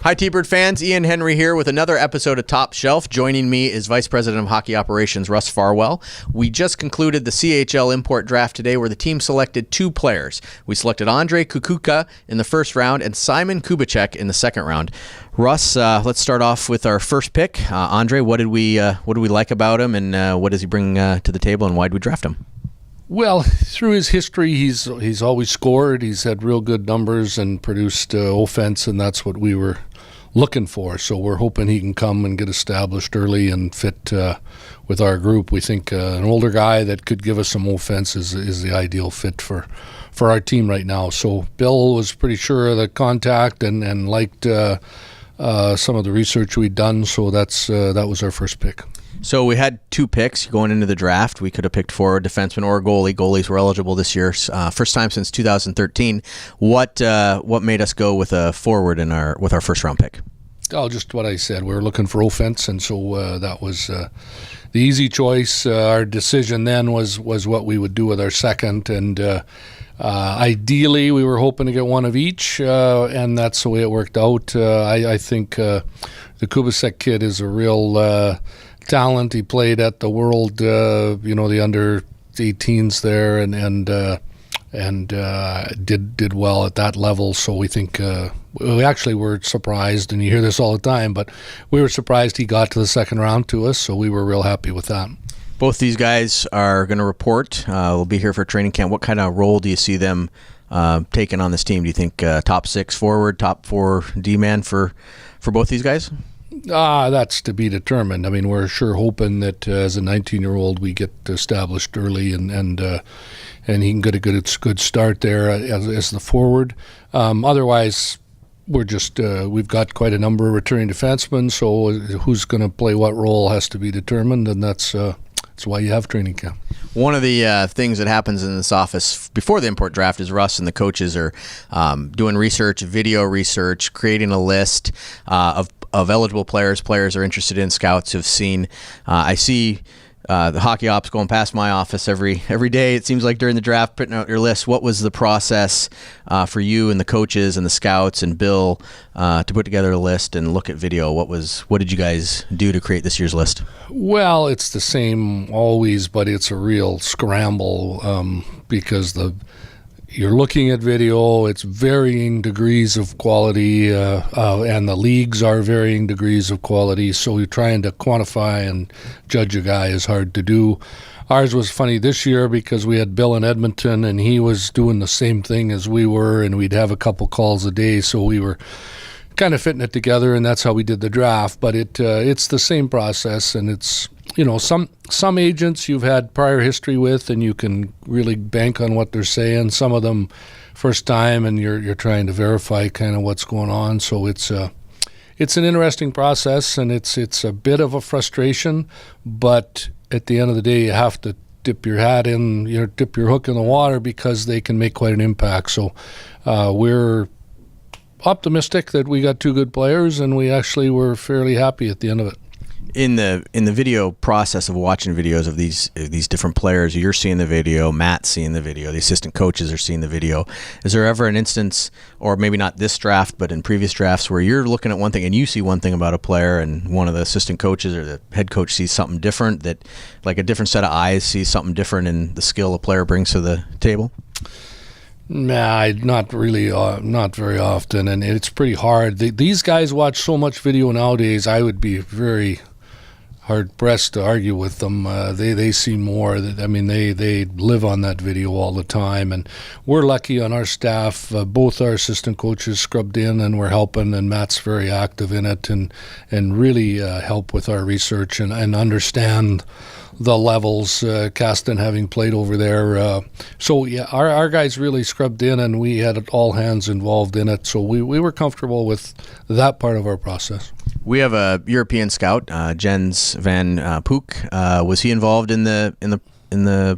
Hi, T-Bird fans. Ian Henry here with another episode of Top Shelf. Joining me is Vice President of Hockey Operations, Russ Farwell. We just concluded the CHL Import Draft today where the team selected two players. We selected Andrej Kukuca in the first round and Simon Kubicek in the second round. Russ, let's start off with our first pick. Andrej, what did we like about him, and what does he bring to the table, and why did we draft him? Well, through his history, he's always scored. He's had real good numbers and produced offense, and that's what we were looking for. So we're hoping he can come and get established early and fit with our group. We think an older guy that could give us some offense is the ideal fit for our team right now. So Bill was pretty sure of the contact and liked some of the research we'd done. So that was our first pick. So we had two picks going into the draft. We could have picked forward, defenseman, or goalie. Goalies were eligible this year, first time since 2013. What made us go with a forward with our first round pick? Oh, just what I said. We were looking for offense, and so that was the easy choice. Our decision then was what we would do with our second, and ideally we were hoping to get one of each, and that's the way it worked out. I think the Kubicek kid is a real talent. He played at the World, the under 18s there, and did well at that level. So we think we actually were surprised, and you hear this all the time, but we were surprised he got to the second round to us. So we were real happy with that. Both these guys are going to report. We'll be here for training camp. What kind of role do you see them taking on this team? Do you think top 6 forward, top 4 D-man for both these guys? That's to be determined. I mean, we're sure hoping that as a 19-year-old we get established early and he can get a good start there as the forward. Otherwise, we're just we've got quite a number of returning defensemen, so who's going to play what role has to be determined, and that's why you have training camp. One of the things that happens in this office before the import draft is Russ and the coaches are doing research, video research, creating a list of eligible players are interested in, scouts have seen. I see the hockey ops going past my office every day, it seems like, during the draft, putting out your list. What was the process for you and the coaches and the scouts and Bill to put together a list and look at video? What did you guys do to create this year's list? Well, it's the same always, but it's a real scramble because you're looking at video, it's varying degrees of quality, and the leagues are varying degrees of quality, so you're trying to quantify and judge a guy is hard to do. Ours was funny this year because we had Bill in Edmonton, and he was doing the same thing as we were, and we'd have a couple calls a day, so we were kind of fitting it together, and that's how we did the draft. But it's the same process, and it's some agents you've had prior history with, and you can really bank on what they're saying. Some of them first time, and you're trying to verify kind of what's going on. So it's an interesting process, and it's a bit of a frustration. But at the end of the day, you have to dip your hook in the water because they can make quite an impact. So we're optimistic that we got two good players, and we actually were fairly happy at the end of it. In the video process of watching videos of these different players, you're seeing the video, Matt's seeing the video, the assistant coaches are seeing the video. Is there ever an instance, or maybe not this draft, but in previous drafts, where you're looking at one thing and you see one thing about a player, and one of the assistant coaches or the head coach sees something different, that like a different set of eyes sees something different in the skill a player brings to the table? Nah, not really, not very often, and it's pretty hard. These guys watch so much video nowadays, I would be very hard-pressed to argue with them. They see more. They live on that video all the time, and we're lucky on our staff. Both our assistant coaches scrubbed in, and we're helping, and Matt's very active in it, and really help with our research and understand the levels, Caston having played over there. So yeah, our guys really scrubbed in, and we had all hands involved in it, so we were comfortable with that part of our process. We have a European scout, Jens van Pook. Was he involved in the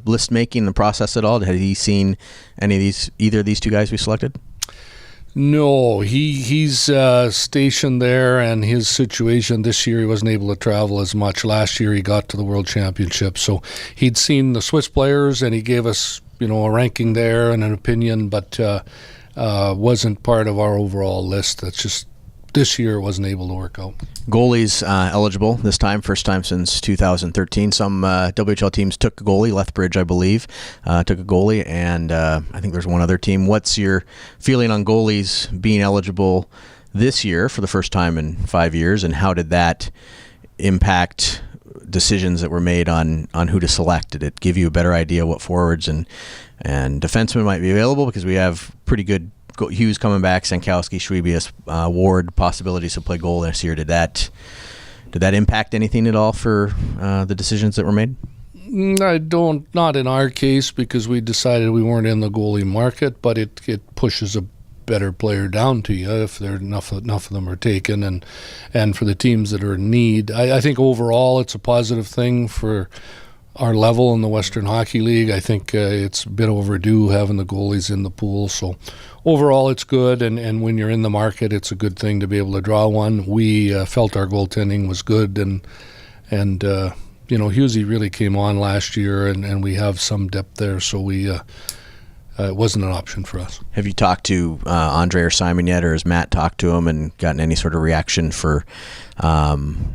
list making, the process at all? Had he seen either of these two guys we selected? No, he's stationed there, and his situation this year, he wasn't able to travel as much. Last year he got to the World Championship, so he'd seen the Swiss players, and he gave us a ranking there and an opinion, but wasn't part of our overall list. That's just this year it wasn't able to work out. Goalies eligible this time, first time since 2013. Some WHL teams took a goalie. Lethbridge, I believe, took a goalie, and I think there's one other team. What's your feeling on goalies being eligible this year for the first time in 5 years, and how did that impact decisions that were made on who to select? Did it give you a better idea what forwards and defensemen might be available? Because we have pretty good Hughes coming back, Sankowski, Schwebius, Ward possibilities to play goal this year. Did that impact anything at all for the decisions that were made? Not in our case, because we decided we weren't in the goalie market, but it pushes a better player down to you if there enough of them are taken, and for the teams that are in need. I think overall it's a positive thing for our level in the Western Hockey League. I think it's a bit overdue having the goalies in the pool. So overall it's good, and when you're in the market, it's a good thing to be able to draw one. We felt our goaltending was good, and Hughesy really came on last year, and we have some depth there, so we it wasn't an option for us. Have you talked to Andrej or Simon yet, or has Matt talked to him and gotten any sort of reaction for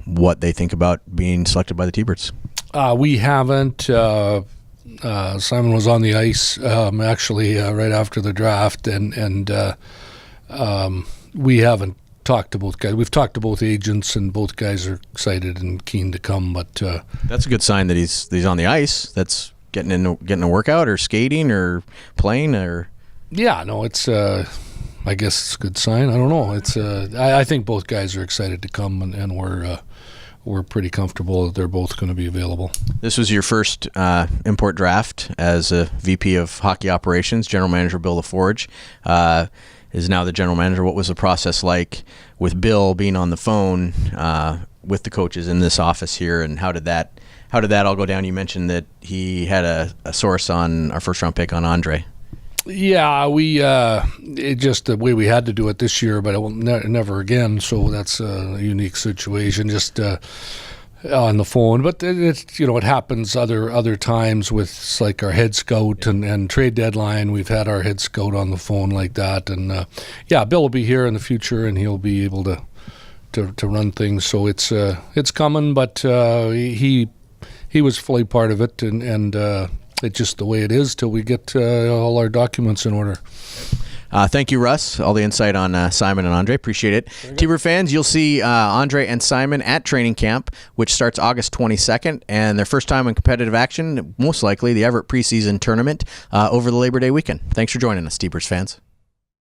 what they think about being selected by the T-Birds? We haven't. Simon was on the ice actually right after the draft, and we haven't talked to both guys. We've talked to both agents, and both guys are excited and keen to come. But that's a good sign that he's on the ice. That's getting a workout or skating or playing or. Yeah, no, it's. I guess it's a good sign. I don't know. It's. I think both guys are excited to come, and we're pretty comfortable that they're both going to be available. This was your first import draft as a VP of Hockey Operations. General Manager Bill LaForge is now the general manager. What was the process like with Bill being on the phone with the coaches in this office here, and how did that all go down? You mentioned that he had a source on our first round pick on Andrej. Yeah, we it just the way we had to do it this year, but it will never again. So that's a unique situation, just on the phone. But it happens other times with like our head scout and trade deadline. We've had our head scout on the phone like that, and Bill will be here in the future, and he'll be able to run things. So it's coming, but he was fully part of it, and it's just the way it is till we get all our documents in order. Thank you, Russ. All the insight on Simon and Andrej. Appreciate it. T-Bird fans, you'll see Andrej and Simon at training camp, which starts August 22nd, and their first time in competitive action, most likely the Everett preseason tournament over the Labor Day weekend. Thanks for joining us, T-Bird fans.